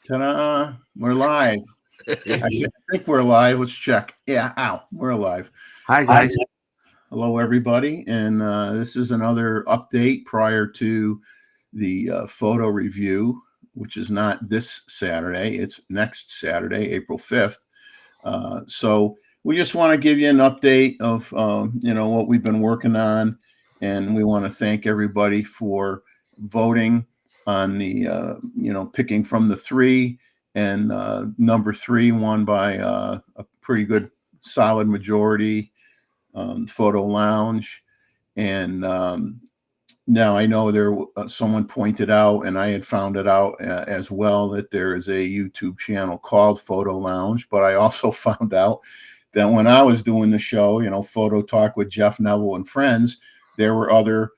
Ta-da! We're live. I think we're live. Let's check. Yeah, we're live. Hi, guys. Hello, everybody. And this is another update prior to the photo review, which is not this Saturday. It's next Saturday, April 5th. So we just want to give you an update of, what we've been working on. And we want to thank everybody for voting on the, picking from the three. And number 3 won by a pretty good, solid majority, Photo Lounge. And now I know someone pointed out, and I had found it out as well, that there is a YouTube channel called Photo Lounge. But I also found out that when I was doing the show, Photo Talk with Jeff Neville and friends, there were other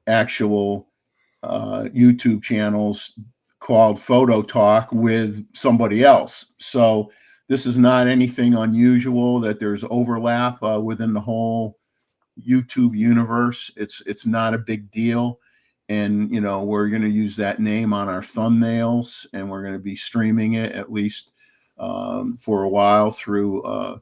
actual YouTube channels called Photo Talk with somebody else. So this is not anything unusual that there's overlap within the whole YouTube universe. It's not a big deal. And, we're going to use that name on our thumbnails, and we're going to be streaming it at least for a while through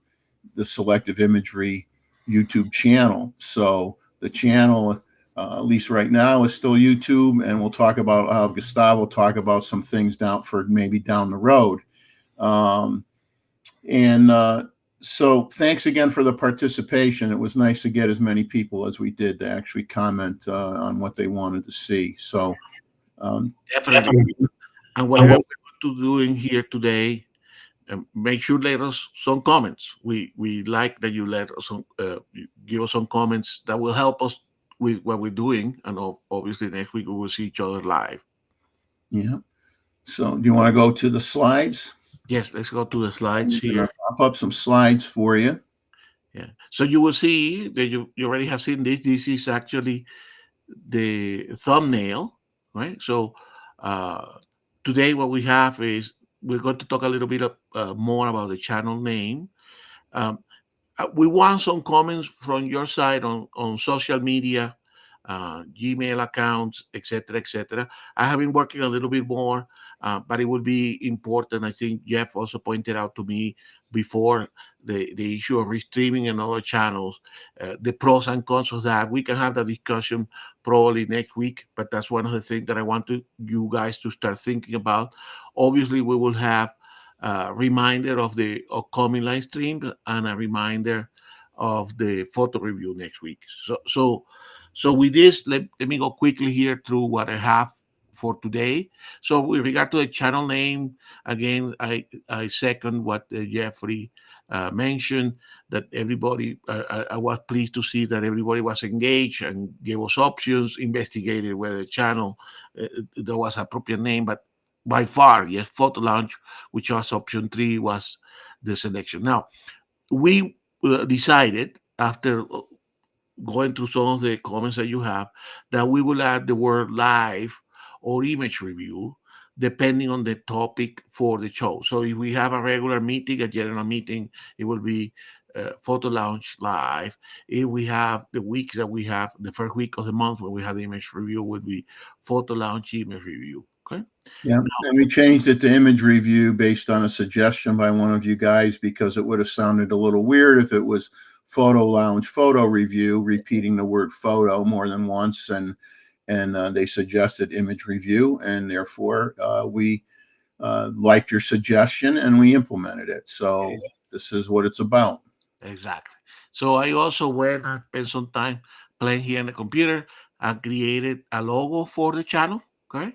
the Selective Imagery YouTube channel. So the channel, at least right now, is still YouTube, and we'll talk about Gustavo will talk about some things maybe down the road. So thanks again for the participation. It was nice to get as many people as we did to actually comment on what they wanted to see. So Definitely. And whatever we're going to do in here today, make sure let us some comments. We like that you let us give us some comments that will help us with what we're doing. And obviously next week we will see each other live. Yeah. So do you want to go to the slides? Yes, let's go to the slides here. I'll pop up some slides for you. Yeah. So you will see that you already have seen this. This is actually the thumbnail, right? So today what we have is we're going to talk a little bit more about the channel name. We want some comments from your side on social media, Gmail accounts, etc., etc. I have been working a little bit more, but it would be important. I think Jeff also pointed out to me before the issue of restreaming and other channels, the pros and cons of that. We can have that discussion probably next week, but that's one of the things that I want you guys to start thinking about. Obviously, we will have a reminder of the upcoming live stream and a reminder of the photo review next week. So with this, let me go quickly here through what I have for today. So with regard to the channel name, again, I second what Jeffrey mentioned, that everybody, I was pleased to see that everybody was engaged and gave us options, investigated whether the channel, there was appropriate name, but by far, yes, Photo Launch, which was option 3, was the selection. Now, we decided after going through some of the comments that you have, that we will add the word live or image review, depending on the topic for the show. So if we have a regular meeting, a general meeting, it will be Photo Launch Live. If we have the weeks that we have, the first week of the month when we have the image review, will be Photo Launch Image Review. Okay. Yeah, and we changed it to image review based on a suggestion by one of you guys, because it would have sounded a little weird if it was Photo Lounge photo review, repeating the word photo more than once, and they suggested image review, and therefore we liked your suggestion and we implemented it. So this is what it's about. Exactly. So I also went and spent some time playing here on the computer. I created a logo for the channel, okay,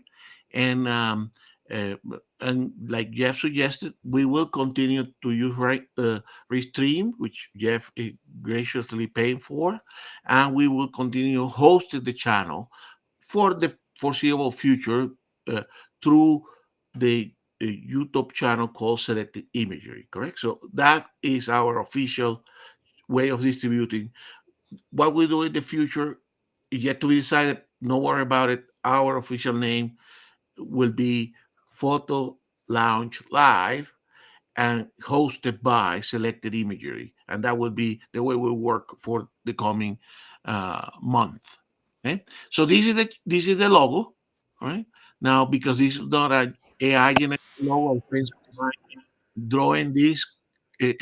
and Uh, and like Jeff suggested, we will continue to use Restream, which Jeff is graciously paying for, and we will continue hosting the channel for the foreseeable future uh, through the YouTube channel called Selective Imagery, correct? So that is our official way of distributing. What we do in the future is yet to be decided. No worry about it. Our official name will be Photo Lounge Live and hosted by Selected Imagery. And that will be the way we work for the coming month. Okay. So this is the logo. All right. Now, because this is not an AI generated logo, friends of mine drawing this eh,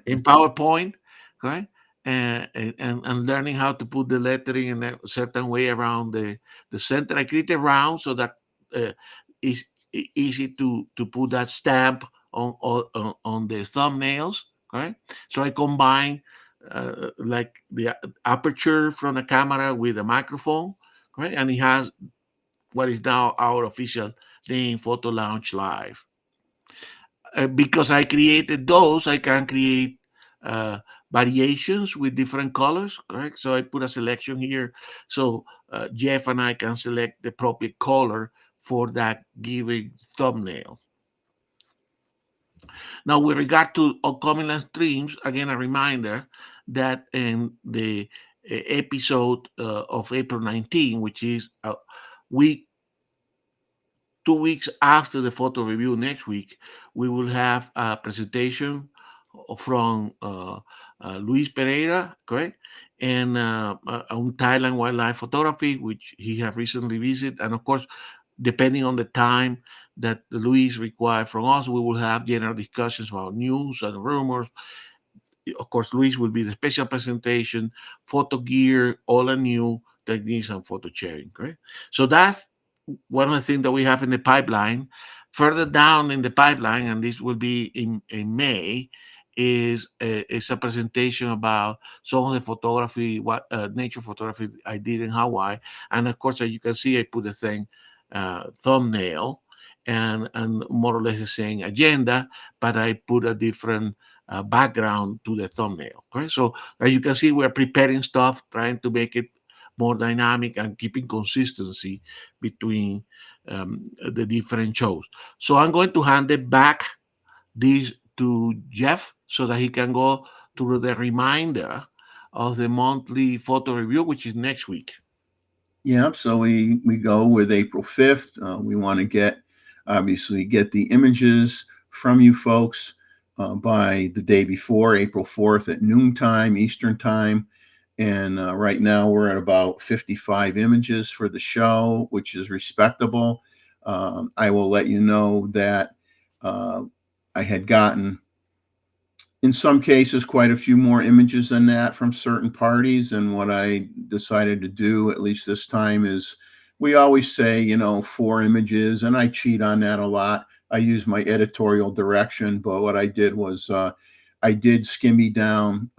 in PowerPoint, right? And learning how to put the lettering in a certain way around the center. I created round so that uh, it's easy to put that stamp on the thumbnails, right? So I combine like the aperture from the camera with the microphone, right? And it has what is now our official name, Photo Launch Live. Because I created those, I can create uh, variations with different colors, correct? So I put a selection here. So Jeff and I can select the appropriate color for that given thumbnail. Now, with regard to upcoming live streams, again, a reminder that in the episode of April 19, which is a week 2 weeks after the photo review next week, we will have a presentation from Luis Pereira, correct? And on Thailand wildlife photography, which he has recently visited. And of course, depending on the time that Luis required from us, we will have general discussions about news and rumors. Of course, Luis will be the special presentation, photo gear, all the new techniques and photo sharing, correct? So that's one of the things that we have in the pipeline. Further down in the pipeline, and this will be in May, is a presentation about some of the photography, what nature photography I did in Hawaii. And of course, as you can see, I put the same thumbnail and more or less the same agenda, but I put a different background to the thumbnail. Okay, so as you can see, we're preparing stuff, trying to make it more dynamic and keeping consistency between the different shows. So I'm going to hand it back this to Jeff so that he can go through the reminder of the monthly photo review, which is next week. Yeah, so we go with April 5th. We want to get the images from you folks by the day before, April 4th at noontime Eastern time. And right now we're at about 55 images for the show, which is respectable. I will let you know that uh, I had gotten, in some cases, quite a few more images than that from certain parties. And what I decided to do, at least this time, is we always say, 4 images, and I cheat on that a lot. I use my editorial direction, but what I did was I did skimmy down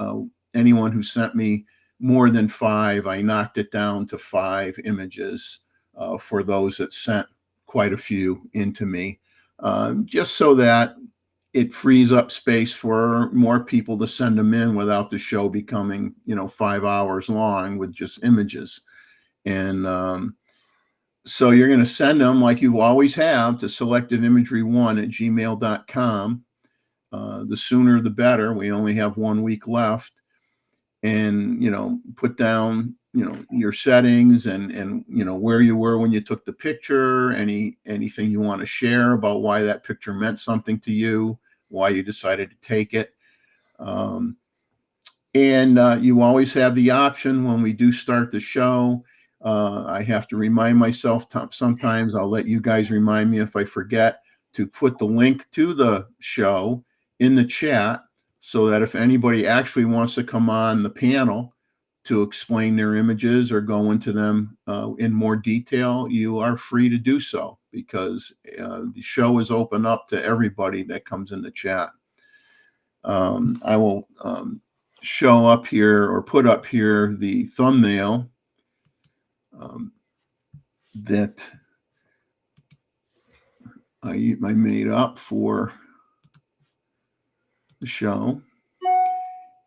anyone who sent me more than 5. I knocked it down to 5 images for those that sent quite a few into me, just so that it frees up space for more people to send them in without the show becoming 5 hours long with just images. And so you're going to send them like you always have to selectiveimagery1@gmail.com. The sooner the better. We only have 1 week left. And put down your settings and where you were when you took the picture, anything you want to share about why that picture meant something to you, why you decided to take it. And you always have the option when we do start the show. I have to remind myself sometimes. I'll let you guys remind me if I forget, to put the link to the show in the chat, so that if anybody actually wants to come on the panel to explain their images or go into them in more detail, you are free to do so, because the show is open up to everybody that comes in the chat. I will show up here, or put up here, the thumbnail that I made up for the show.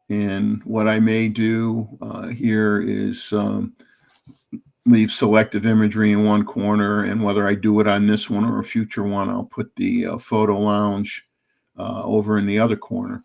And what I may do here is leave selective imagery in one corner, and whether I do it on this one or a future one, I'll put the photo lounge over in the other corner.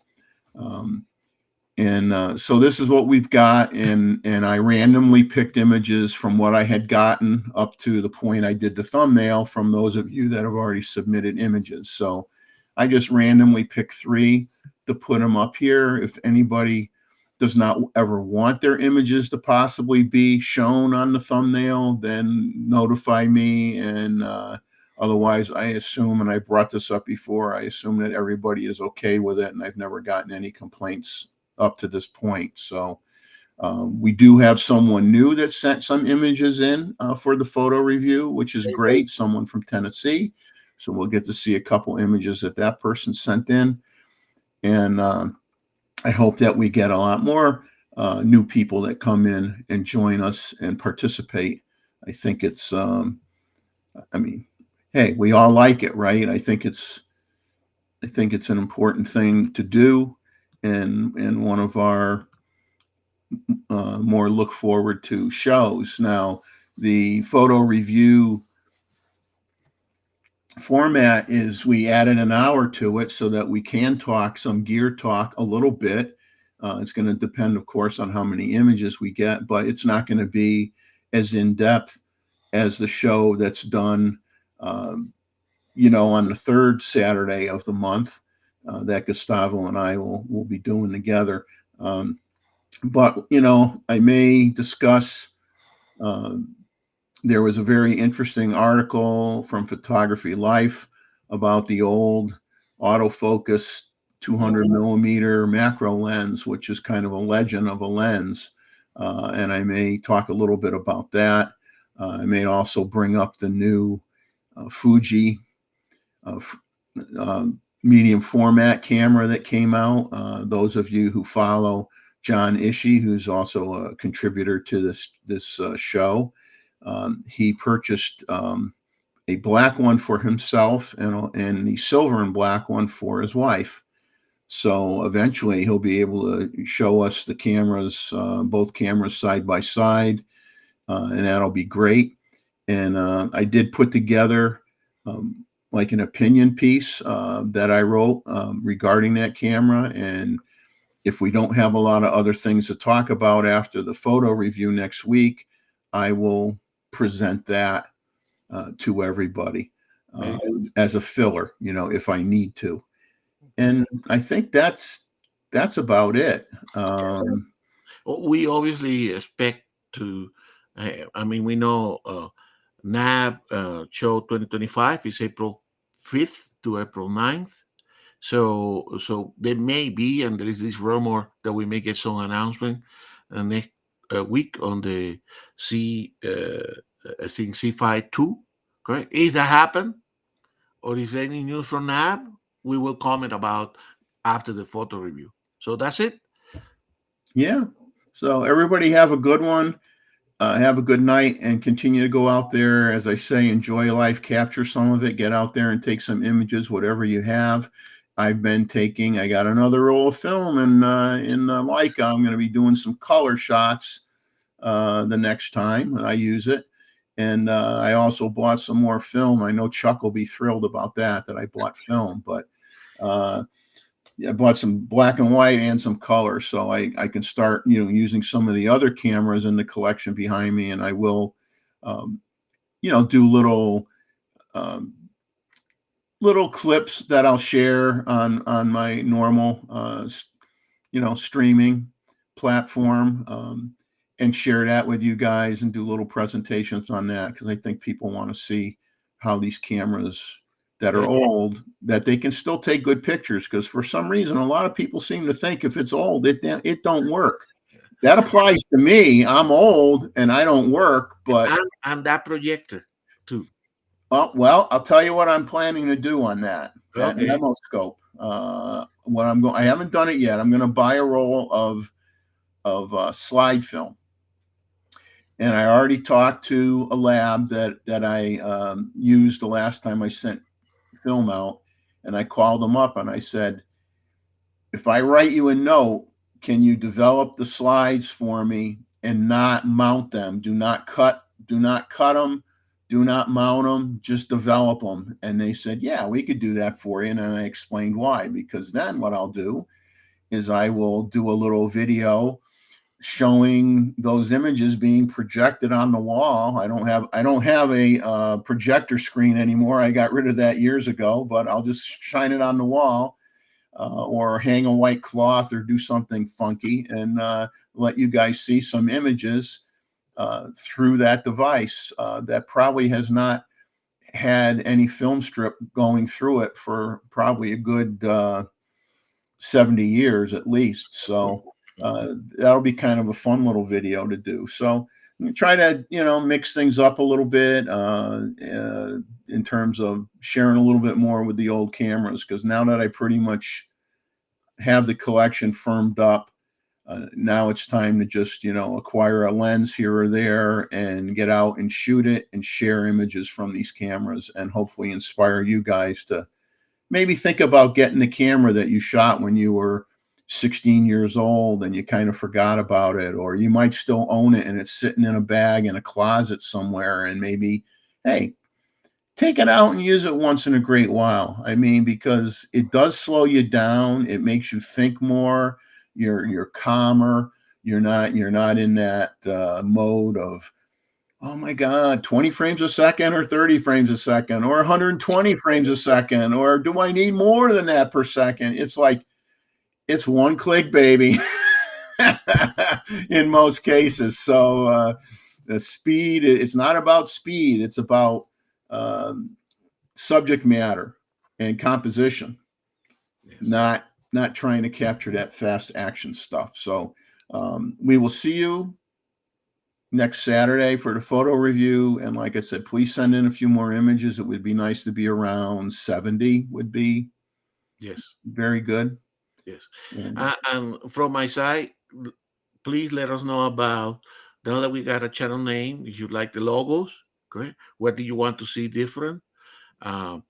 So this is what we've got, and I randomly picked images from what I had gotten up to the point I did the thumbnail from those of you that have already submitted images. So I just randomly picked 3 to put them up here. If anybody does not ever want their images to possibly be shown on the thumbnail, then notify me. And otherwise, I assume, and I brought this up before, I assume that everybody is okay with it, and I've never gotten any complaints up to this point. So we do have someone new that sent some images in for the photo review, which is great. Someone from Tennessee. So we'll get to see a couple images that person sent in. And I hope that we get a lot more new people that come in and join us and participate. I think it's, hey, we all like it, right? I think it's an important thing to do, and one of our more look forward to shows. Now, the photo review format is we added an hour to it so that we can talk some gear talk a little bit. It's going to depend, of course, on how many images we get, but it's not going to be as in depth as the show that's done, on the 3rd Saturday of the month that Gustavo and I will be doing together. But I may discuss. There was a very interesting article from Photography Life about the old autofocus 200 millimeter macro lens, which is kind of a legend of a lens. And I may talk a little bit about that. I may also bring up the new Fuji medium format camera that came out. Those of you who follow John Ishii, who's also a contributor to this show, he purchased a black one for himself and the silver and black one for his wife. So eventually he'll be able to show us the cameras, both cameras side by side, and that'll be great. And I did put together like an opinion piece that I wrote regarding that camera. And if we don't have a lot of other things to talk about after the photo review next week, I will present that to everybody as a filler, if I need to. And I think that's about it. We obviously expect to. We know NAB show 2025 is April 5th to April 9th. So there may be, and there is this rumor that we may get some announcement next week on the C5 2. Correct? If that happen, or if any news from NAB, we will comment about after the photo review. So that's it. Yeah. So everybody have a good one. Have a good night and continue to go out there. As I say, enjoy life, capture some of it, get out there and take some images, whatever you have. I got another roll of film in Leica. I'm going to be doing some color shots the next time I use it. And I also bought some more film. I know Chuck will be thrilled about that I bought film, but I bought some black and white and some color, so I can start, using some of the other cameras in the collection behind me, and I will, do little clips that I'll share on my normal, streaming platform, and share that with you guys and do little presentations on that, because I think people want to see how these cameras that are old, that they can still take good pictures, because for some reason a lot of people seem to think if it's old it don't work. That applies to me. I'm old and I don't work, but and that projector too. Oh, well, I'll tell you what I'm planning to do on that Okay. memo scope. I haven't done it yet. I'm going to buy a roll of slide film, and I already talked to a lab that I used the last time I sent film out. And I called them up and I said, if I write you a note, can you develop the slides for me and not mount them? Do not cut them. Do not mount them. Just develop them. And they said, yeah, we could do that for you. And then I explained why, because then what I'll do is I will do a little video showing those images being projected on the wall. I don't have a projector screen anymore. I got rid of that years ago, but I'll just shine it on the wall. Or hang a white cloth or do something funky and let you guys see some images through that device that probably has not had any film strip going through it for probably a good 70 years at least. So that'll be kind of a fun little video to do. So try to, mix things up a little bit in terms of sharing a little bit more with the old cameras, because now that I pretty much have the collection firmed up, now it's time to just, acquire a lens here or there and get out and shoot it and share images from these cameras and hopefully inspire you guys to maybe think about getting the camera that you shot when you were 16 years old and you kind of forgot about it, or you might still own it and it's sitting in a bag in a closet somewhere, and maybe, hey, take it out and use it once in a great while. I mean, because it does slow you down. It makes you think more. You're calmer. You're not in that mode of, oh my God, 20 frames a second or 30 frames a second or 120 frames a second, or do I need more than that per second? It's like, it's one click, baby, in most cases. So the speed, it's not about speed. It's about subject matter and composition, Yes. not trying to capture that fast action stuff. So we will see you next Saturday for the photo review. And like I said, please send in a few more images. It would be nice to be around 70 would be very good. Yes. And And from my side, please let us know about, now that we got a channel name, if you like the logos, okay? What do you want to see different? Um,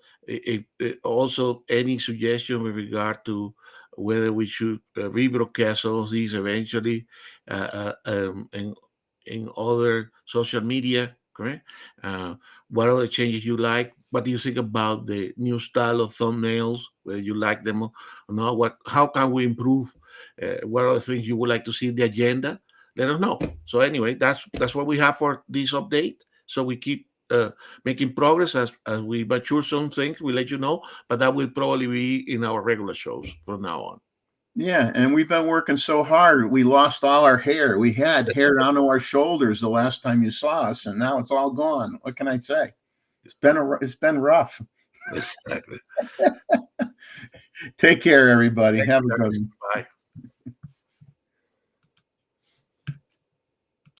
also, any suggestion with regard to whether we should rebroadcast all of these eventually in other social media, correct? What are the changes you like? What do you think about the new style of thumbnails? Whether you like them or not? How can we improve? What are the things you would like to see in the agenda? Let us know. So anyway, that's what we have for this update. So we keep making progress as we mature some things. We let you know, but that will probably be in our regular shows from now on. yeah, and we've been working so hard. We lost all our hair. We had hair down to our shoulders the last time you saw us, and now it's all gone. What can I say? It's been rough. Exactly. Take care, everybody. Have a good one. Bye.